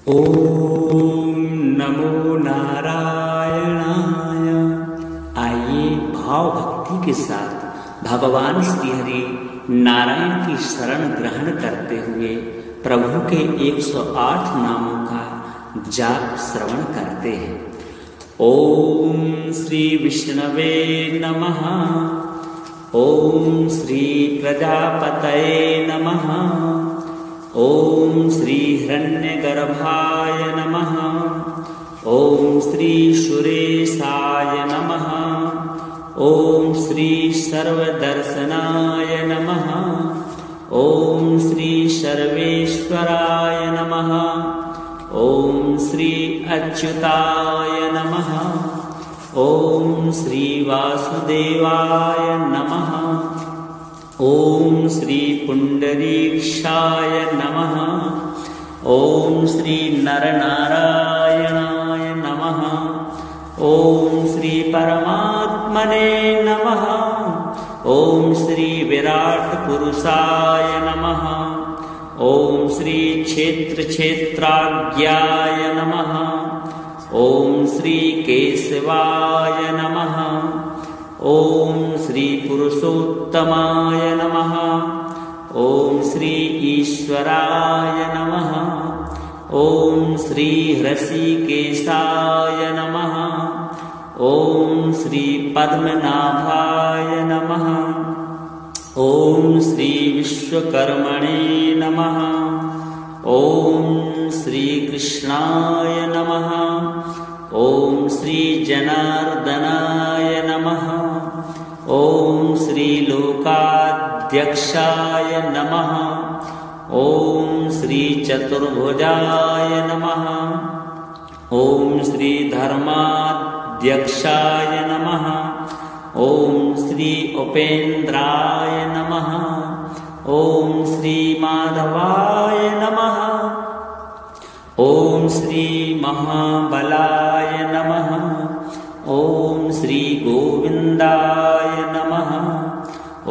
ओम नमो नारायणाय। आइए भाव भक्ति के साथ भगवान श्री हरि नारायण की शरण ग्रहण करते हुए प्रभु के 108 नामों का जाप श्रवण करते हैं। ओम श्री विष्णवे नमः। ओम श्री प्रजापतये नमः। ओम श्री हिरण्यगर्भाय नमः। ओम श्री सुरेशाय नमः। ओम श्री सर्वदर्शनाय नमः। ओम श्री सर्वेश्वराय नमः। ओम श्री अच्युताय नमः। ओम श्री वासुदेवाय नमः। ओम श्री पुंडरीक्षाय नमः। ओम श्री नरनारायणाय नमः। ओम श्री परमात्मने नमः। ओम श्री विराट पुरुषाय नमः। ओम श्री क्षेत्र क्षेत्राज्ञाय नमः। ओम श्री केशवाय नमः। ओम श्री पुरुषोत्तमाय नमः। ओम श्री ईश्वराय नमः। ओम श्री हृषिकेशाय नमः। ओम श्री पद्मनाभाय नमः। ओम श्री विश्वकर्मणे नमः। ओम श्री कृष्णाय नमः। ओम श्री जनार्दनाय नमः। ओम श्री लोकाध्यक्षाय नमः। ओम श्री चतुर्भुजाय नमः। ओम श्री धर्माध्यक्षाय नमः। ओम श्री उपेन्द्राय नमः। ओम श्री माधवाय नमः। ओम श्री महाबलाय नमः। ओम श्री गोविंदाय नमः।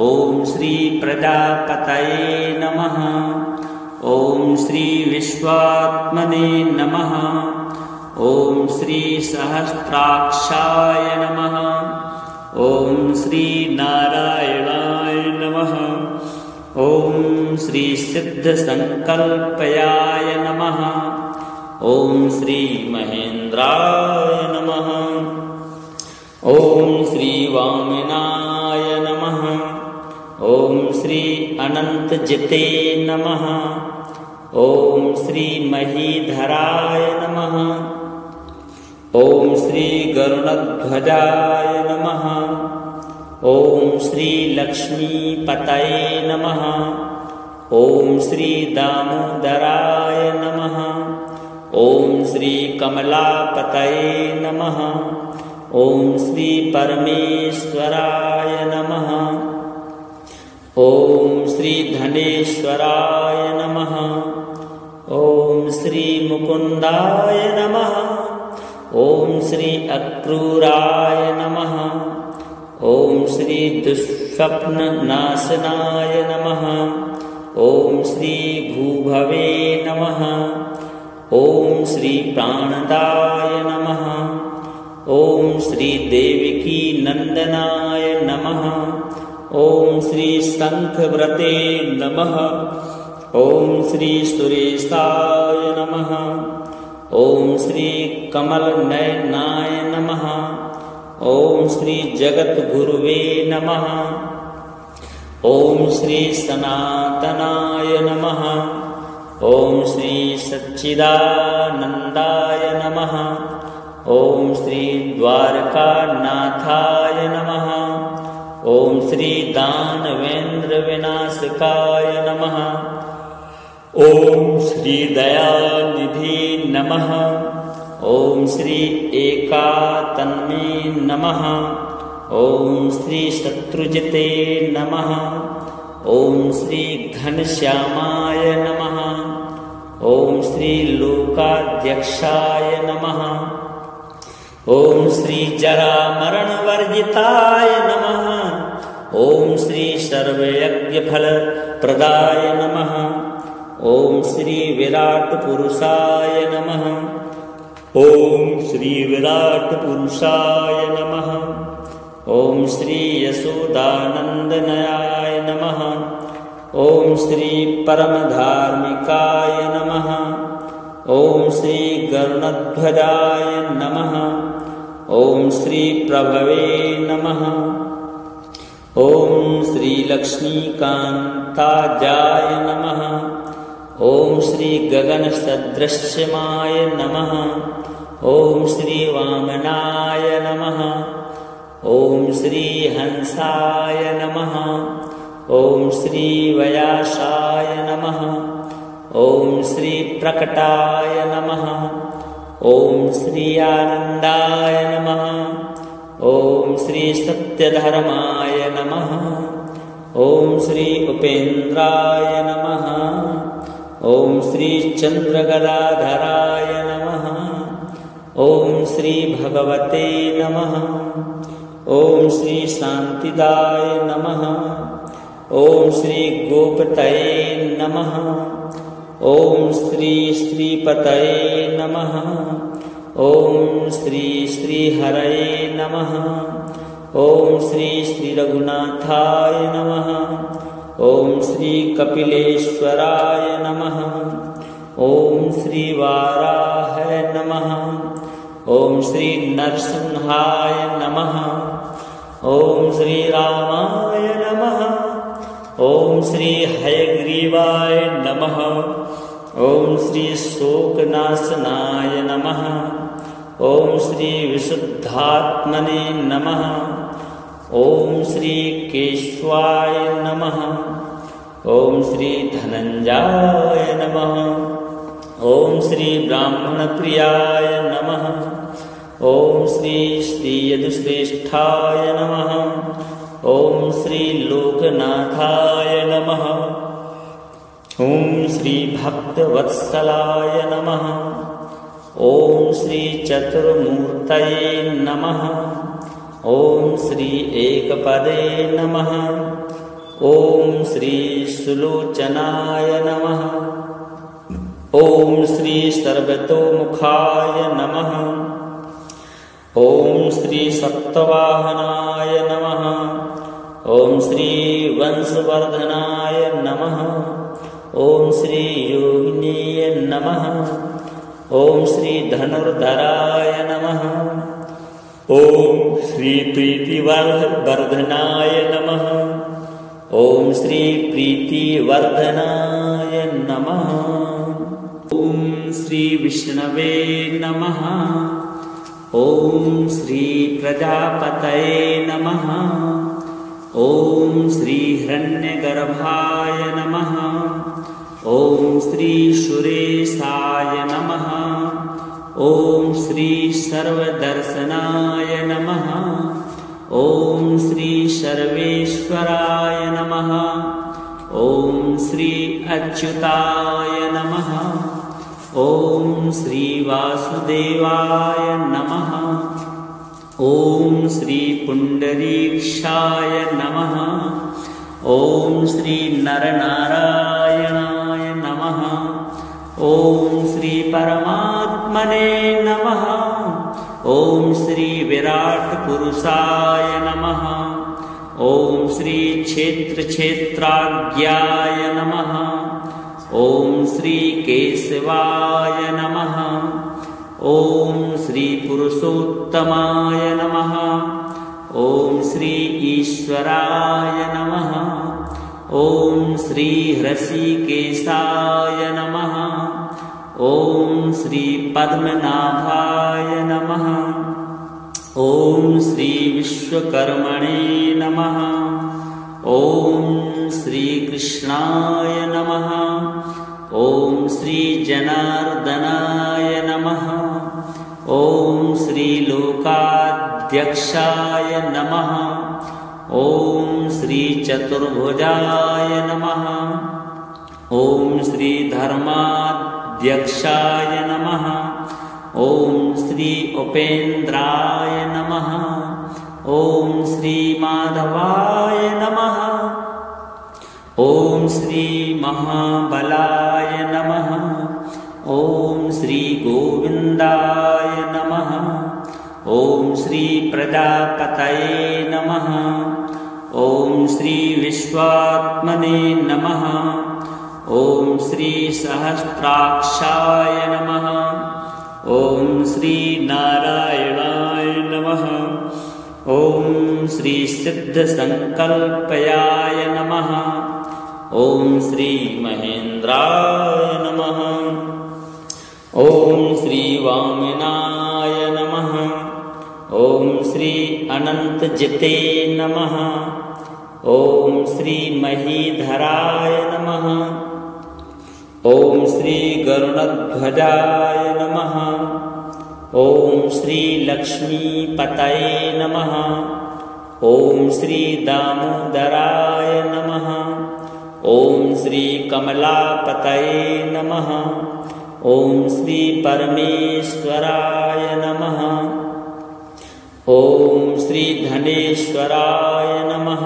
ओम श्री प्रजापतये नमः। ओम श्री विश्वात्मने नमः। ओम श्री सहस्त्राक्षाय नमः। ओम श्री नारायणाय नमः। ओम श्री सिद्ध संकल्पयाय नमः। ओम श्री महेंद्राय नमः। ओम श्री वामनाय नमः। ओम श्री अनंतजिते नमः। ओम श्री महीधराय नमः। ओम श्री गरुड़ध्वजाय नमः। ओम श्री लक्ष्मीपतये नमः। ओम श्री दामोदराय नमः। ओम श्री कमलापतये नमः। ओम श्री परमेश्वराय नमः। ओम श्री धनेश्वराय नमः। ओम श्री मुकुंदाय नमः। ओम श्री अक्रूराय नमः। ओम श्री दुष्स्वप्न नाशनाय नमः। ओम श्री भूभवे नमः। ओम श्री प्राणदाय नमः। ओम श्री देवकी नंदनाय नमः। ओम श्री शंखव्रते नमः। ओम श्री सुरेशाय नमः। ओम श्री कमलनयनाय नमः। ओम श्री जगद्गुरुवे नमः। ओम श्री सनातनाय नमः। ओम श्री सच्चिदानंदाय नमः। ओम श्री द्वारकानाथाय नमः। ओम श्री दानवेंद्र विनाशकाय नमः। ओम श्री दयानिधि नमः। ओम श्री एकात्मे नमः। ओम श्री शत्रुजिते नमः। ओम श्री घनश्यामाय नमः। ओम श्री लोकाध्यक्षाय नमः। ओम श्री जरामरण वर्जिताय नमः। ओम श्री सर्वयज्ञ फल प्रदाय नमः। ओम श्री विराट पुरुषाय नमः। ओम श्री विराट पुरुषाय नमः। ओम श्री यशोदानंदनयाय नमः। ओम श्री परमधार्मिकाय नमः। ओम श्री गरुणध्वजाय नमः। ओम श्री प्रभवे नमः। ओम श्री लक्ष्मीकांताजाय नमः। ओम श्री गगनसदृश्यमाय नमः। ओम श्री वामनाय नमः। ओम श्री हंसाय नमः। ओम श्री व्यासाय नमः। ओम श्री प्रकटाय नमः। ओम श्री आनंदाय नमः। ओम श्री सत्यधर्माय नमः। ओम श्री उपेन्द्राय नमः। ओम श्री चंद्रगदाधराय नमः। ओम श्री भगवते नमः। ओम श्री शांतिदाय नमः। ओम श्री गोपतये नमः। ओम श्री श्रीपतये नमः। ओम श्री श्रीहरये नमः। ओम श्री श्री रघुनाथाय नमः। ओम श्री कपिलेश्वराय नमः। ओम श्री वाराह नमः। ओम श्री नरसिंहाय नमः। ओम श्री रामाय नमः। ओम श्री हयग्रीवाय नमः। ओम श्री शोकनाशनाय नमः। ओम श्री विशुद्धात्मने नमः। ओम श्री केशवाय नमः। ओम श्री धनंजयाय नमः। ओम श्री ब्राह्मण प्रियाय नमः। ओम श्री श्री यदुश्रेष्ठाय नमः। ओम श्री लोकनाथाय नमः। ओम श्री भक्तवत्सलाय नमः। ओम श्री चतुर्मूर्तये नमः। ओम श्री एकपदे नमः। ओम श्री सुलोचनाय नमः। ओम श्री सर्वतोमुखाय नमः। ओम श्री सप्तवाहनाय नमः। ओम श्री वंशवर्धनाय नमः। ओम श्री योगिनीय नमः। ओम श्री धनुर्धराय नमः। ओम श्री प्रीतिवर्धनाय नमः। ओम श्री प्रीतिवर्धनाय नमः। ओम श्री विष्णवे नमः। ओम श्री प्रजापतये नमः। ओम श्री हिरण्यगर्भाय नमः। ओम श्री सुरेशाय नमः। ओम श्री सर्वदर्शनाय नमः। ओम श्री सर्वेश्वराय नमः। ओम श्री अच्युताय नमः। ओम श्री वासुदेवाय नमः। ओम श्री पुंडरीक्षाय नमः। ओम श्री नरनारायणाय नमः। ओम श्री परमात्मने नमः। ओम श्री विराट पुरुषाय नमः। ओम श्री क्षेत्र क्षेत्राज्ञाय नमः। ओम श्री केशवाय नमः। ओम श्री पुरुषोत्तमाय नमः। ओम श्री ईश्वराय नमः। ओम श्री ऋषिकेशाय नमः। ओम श्री पद्मनाभाय नमः। ओम श्री विश्वकर्मणे नमः। ओम श्री कृष्णाय नमः। ओम श्री जनार्दनाय नमः। ओम श्री लोकाध्यक्षाय नमः। ओम श्री चतुर्भुजाय नमः। ओम श्री धर्माध्यक्षाय नमः। ओम श्री उपेन्द्राय नमः। ओम श्री माधवाय नमः। ओम श्री महाबलाय नमः। ओम श्री गोविंदाय नमः। ओम श्री प्रजापतये नमः। ओम श्री विश्वात्मने नमः। ओम श्री सहस्त्राक्षाय नमः। ओम श्री नारायणाय नमः। ओम श्री सिद्ध संकल्पयाय नमः। ओम श्री महेंद्राय नमः। ओम श्री वामनाय नमः। ओम श्री अनंतजिते नमः। ओम श्री महीधराय नमः। ओम श्री गरुड़ध्वजाय नमः। ओम श्री लक्ष्मीपतये नमः। ओम श्री दामोदराय नमः। ओम श्री कमलापतये नमः। ओम श्री परमेश्वराय नमः। ओम श्री धनेश्वराय नमः।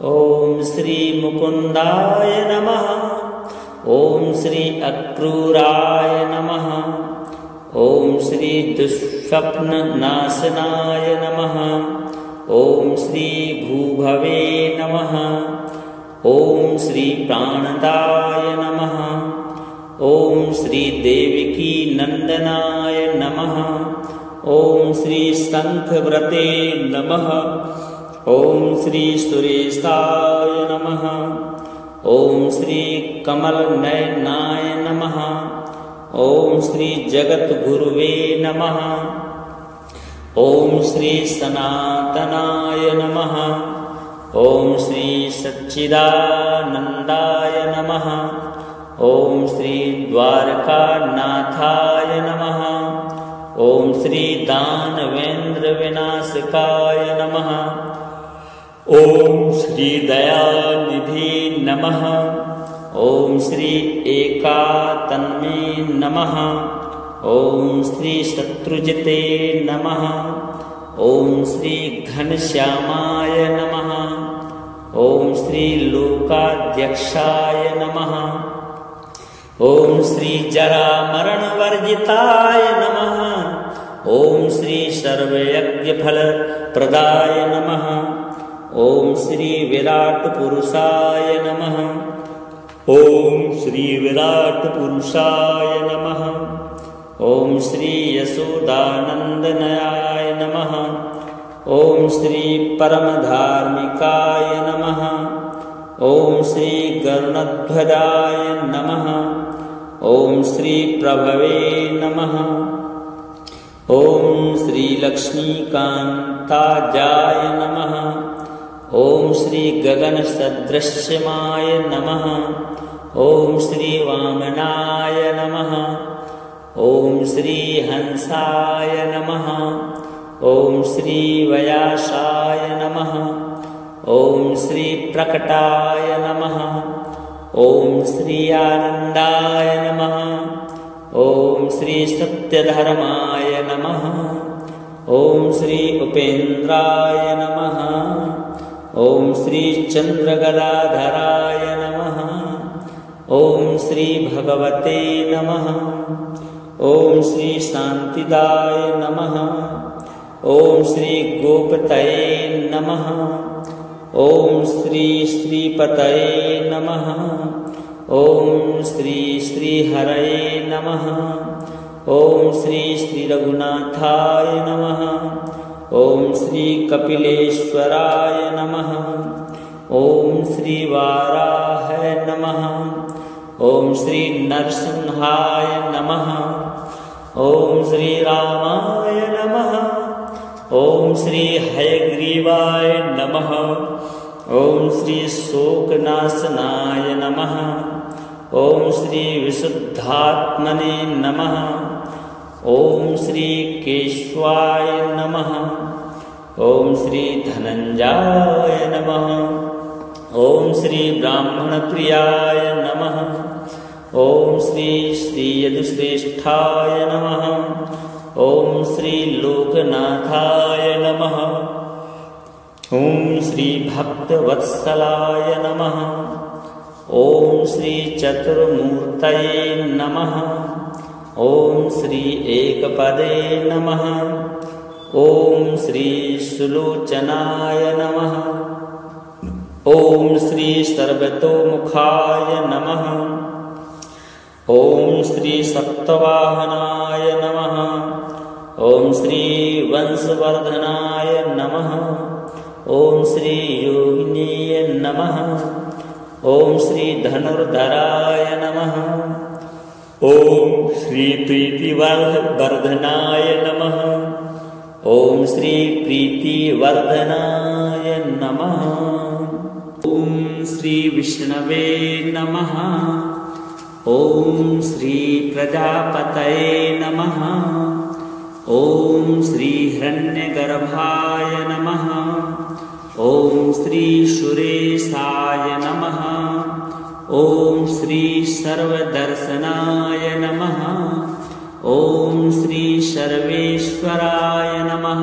ओम श्री मुकुंदाय नमः। ओम श्री अक्रूराय नमः। ओम श्री दुष्स्वप्न नाशनाय नमः। ओम श्री भूभवे नमः। ओम श्री प्राणदाय नमः। ओम श्री देवकी नंदनाय नमः। ओम श्री शंखव्रते नमः। ओम श्री सुरेशाय नमः। ओम श्री कमलनयनाय नमः। ओम श्री जगद्गुरुवे नमः। ओम श्री सनातनाय नमः। ओम श्री सच्चिदानंदाय नमः। ओम श्री द्वारकानाथाय नमः। ओम श्री दानवेंद्र विनाशकाय नमः। ओम श्री दयानिधि नमः। ओम श्री एकात्मे नमः। ओम श्री शत्रुजिते नमः। ओम श्री घनश्यामाय नमः। ओम श्री लोकाध्यक्षाय नमः। ओम श्री जरामरण वर्जिताय नमः। ओम श्री सर्वयज्ञफल प्रदाय नमः। ओम श्री विराट पुरुषाय नमः। ओम श्री विराट पुरुषाय नमः। ओम श्री यशोदानंदनयाय नमः। ओम श्री परमधार्मिकाय नमः। ओम श्री गरुड़ध्वजाय नमः। ओम श्री प्रभवे नमः। ओम श्री लक्ष्मीकांताजाय नमः। ओम श्री गगन सदृश्यमाय नमः। ओम श्री वामनाय नमः। ओम श्री हंसाय नमः। ओम श्री व्यासाय नमः। ओम श्री प्रकटाय नमः। ओम श्री आनंदाय नमः। ओम श्री सत्यधर्माय नमः। ओम श्री उपेन्द्राय नमः। ओम श्री चंद्रगदाधराय नमः। ओम श्री भगवते नमः। ओम श्री शांतिदाय नमः। ओम श्री गोपतये नमः। ओम श्री श्रीपतये नमः। ओम श्री श्रीहरये नमः। ओम श्री श्री रघुनाथाय नमः। ओम श्री कपिलेश्वराय नमः। ओम श्री वाराह नमः। ओम श्री नरसिंहाय नमः। ओम श्री रामाय नमः। ओम श्री हयग्रीवाय नमः। ओम श्री शोकनाशनाय नमः। ओम श्री विशुद्धात्मने नमः। ओम श्री केशवाय नमः। ओम श्री धनंजयाय नमः। ओम श्री ब्राह्मण प्रियाय नमः। ओम श्री श्री यदुश्रेष्ठाय नमः। ओम श्री लोकनाथाय नमः। ओम श्री भक्तवत्सलाय नमः। ओम श्री चतुर्मूर्तये नमः। ओम श्री एकपदे नमः। ओम श्री सुलोचनाय नमः। ओम श्री सर्वतोमुखाय नमः। ओम श्री सप्तवाहनाय नमः। ओम श्री वंशवर्धनाय नमः। ओम श्री योगिनीय नमः। ओम श्री धनुर्धराय नमः। ओम श्री प्रीतिवर्धनाय नमः। ओम श्री प्रीतिवर्धनाय नमः। ओम श्री विष्णवे नमः। ओम श्री प्रजापतये नमः। ओम श्री हिरण्यगर्भाय नमः। ओम श्री सुरेशाय नमः। ओम श्री सर्वदर्शनाय नमः। ओम श्री सर्वेश्वराय नमः।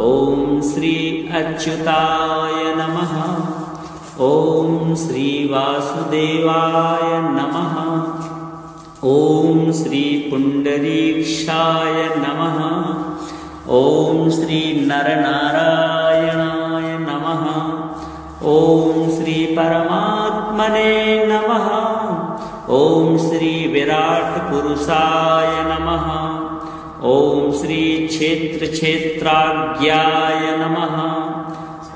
ओम श्री अच्युताय नमः। ओम श्री वासुदेवाय नमः। ओम श्री पुंडरीक्षाय नमः। ओम श्री नरनारायणाय नमः। ओम श्री परमात्मने नमः। ओम श्री विराट पुरुषाय नमः। ओम श्री क्षेत्र क्षेत्राज्ञाय नमः।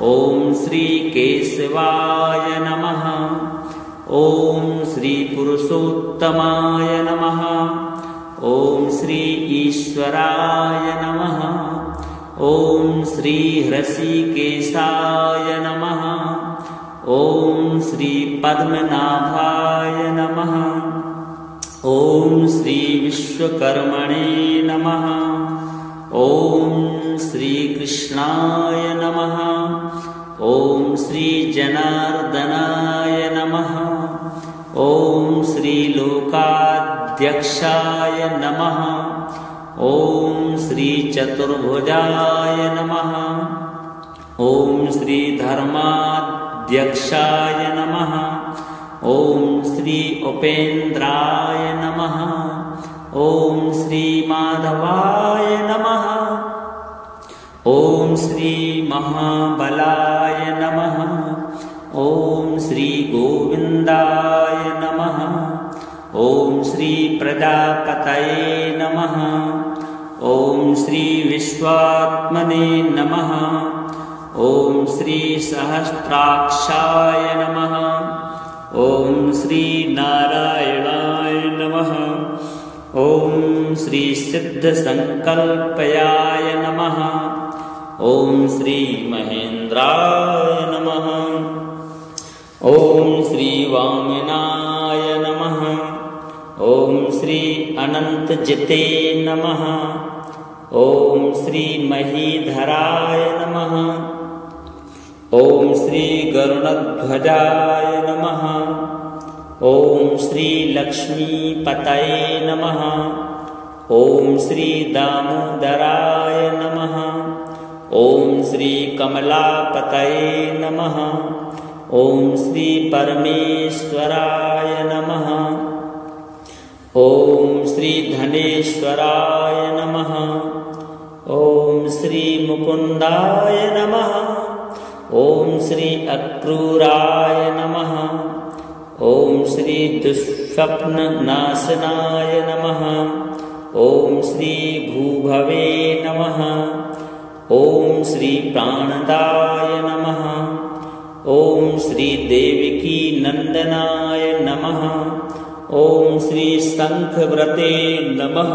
ओम श्री केशवाय नमः। ओम श्री पुरुषोत्तमाय नमः। ओम श्री ईश्वराय नमः। ओम श्री हृषिकेशाय नमः। ओम श्री पद्मनाभाय नमः। ओम श्री विश्वकर्मणे नमः। ओम श्री कृष्णाय नमः। ओम श्री जनार्दनाय नमः। ओम श्री लोकाध्यक्षाय नमः। ओम श्री चतुर्भुजाय नमः। ओम श्री धर्माध्यक्षाय नमः। ओम श्री उपेन्द्राय नमः। ओम श्री माधवाय नमः। ओम श्री महाबलाय नमः। ओम श्री गोविंदाय नमः। ओम श्री प्रजापतये नमः। ओम श्री विश्वात्मने नमः। ओम श्री सहस्राक्षाय नमः। ओम श्री नारायणाय नमः। ओम श्री सिद्ध संकल्पयाय नमः। ओम श्री महेंद्राय नमः। ओम श्री वामनाय नमः। ओम श्री अनंतजिते नमः। ओम श्री महीधराय नमः। ओम श्री गरुड़ध्वजाय नमः। ओम श्री लक्ष्मीपतये नमः। ओम श्री दामोदराय नमः। ओम श्री कमलापतये नमः। ओम श्री परमेश्वराय नमः। ओम श्री धनेश्वराय नमः। ओम श्री मुकुंदाय नमः। ओम श्री अक्रूराय नमः। ओम श्री दुष्स्वप्न नाशनाय नमः। ओम श्री भूभवे नमः। ओम श्री प्राणदाय नमः। ओम श्री देवकी नंदनाय नमः। ओम श्री शंखव्रते नमः।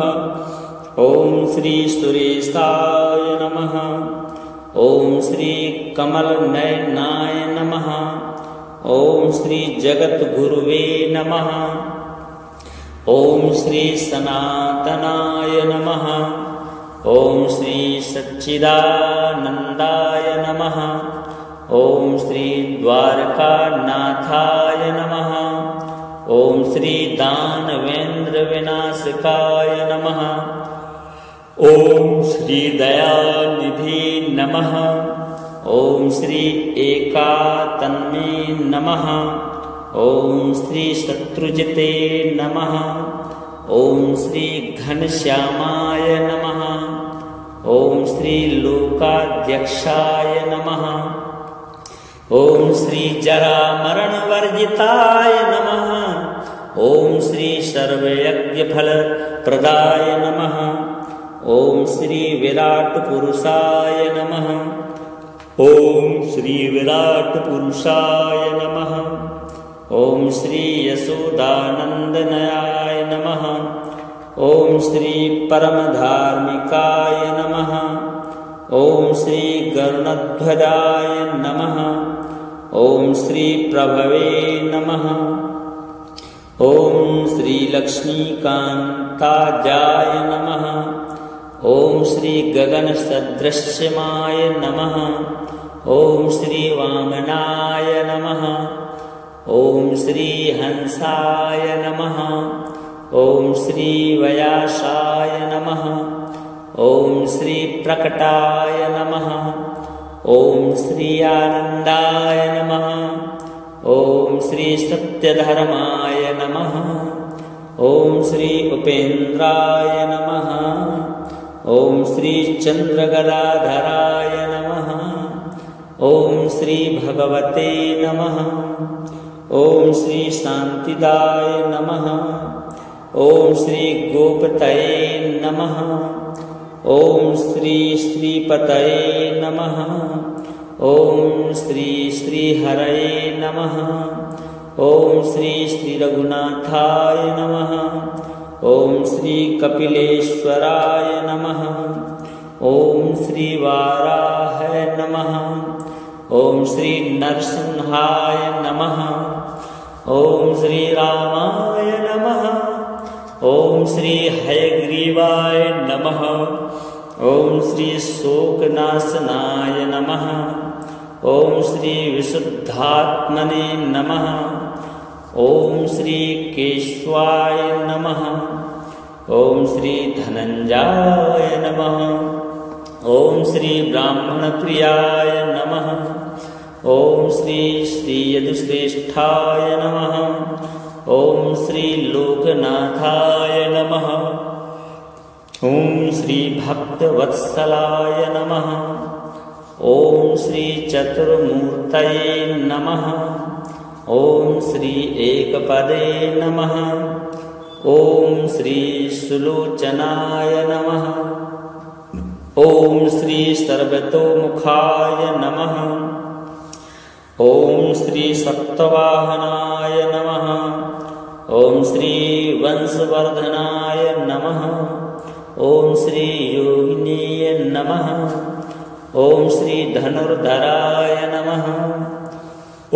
ओम श्री सुरेशाय नमः। ओम श्री कमलनयनाय नमः। ओम श्री जगद्गुरुवे नमः। ओम श्री सनातनाय नमः। ओम श्री सच्चिदानंदाय नमः। ओम श्री द्वारकानाथाय नमः। ओम श्री दानवेंद्र विनाशकाय नमः। ओम श्री दयानिधि नमः। ओम श्री एकातन्मे नमः। ओम श्री शत्रुजिते नमः। ओम श्री घनश्यामाय नमः। ओम श्री लोकाध्यक्षाय नमः। ओम श्री जरा मरण वर्जिताय नमः। ओम श्री सर्वयज्ञ फल प्रदाय नमः। ओम श्री विराट पुरुषाय नमः। ओम श्री विराट पुरुषाय नमः। ओम श्री यशोदानंदनयाय नमः। ओम श्री परमधार्मिकाय नमः। ओम श्री गरुणध्वजाय नमः। ओम श्री प्रभवे नमः। ओम श्री लक्ष्मीकांताजाय नमः। ओम श्री गगन सदृश्यमाय नमः। ओम श्री वामनाय नमः। ओम श्री हंसाय नमः। ओम श्री व्यासाय नमः। ओम श्री प्रकटाय नमः। ओम श्री आनंदाय नमः। ओम श्री सत्यधर्माय नमः। ओम श्री उपेन्द्राय नमः। ओम श्री चंद्रगदाधराय नमः। ओम श्री भगवते नमः। ओम श्री शांतिदाय नमः। ओम श्री गोपतये नमः। ओम श्री श्रीपतये नमः। ओम श्री श्रीहरये नमः। ओम श्री श्री रघुनाथाय नमः। ओम श्री कपिलेश्वराय नमः। ओम श्री वाराह नमः। ओम श्री नरसिंहाय नमः। ओम श्री रामाय नमः। ओम श्री हयग्रीवाय नमः। ओम श्री शोकनाशनाय नमः। ओम श्री विशुद्धात्मने नमः। ओम श्री केशवाय नमः। ओम श्री धनंजयाय नमः। ओम श्री ब्राह्मणप्रियाय नमः। ओम श्री श्री यदुश्रेष्ठाय नमः। ओम श्री लोकनाथाय नमः। ओम श्री भक्तवत्सलाय नमः। ओम श्री चतुर्मूर्तये नमः। ओम श्री एकपदे नमः। ओम श्री सुलोचनाय नमः। ओम श्री सर्वतोमुखाय नमः। ओम श्री सप्तवाहनाय नमः। ओम श्री वंशवर्धनाय नमः। ओम श्री योगिनीय नमः। ओम श्री धनुर्धराय नमः।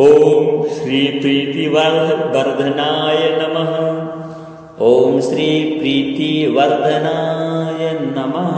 ओम श्री प्रीतिवर्धनाय नमः। ओम श्री प्रीतिवर्धनाय नमः।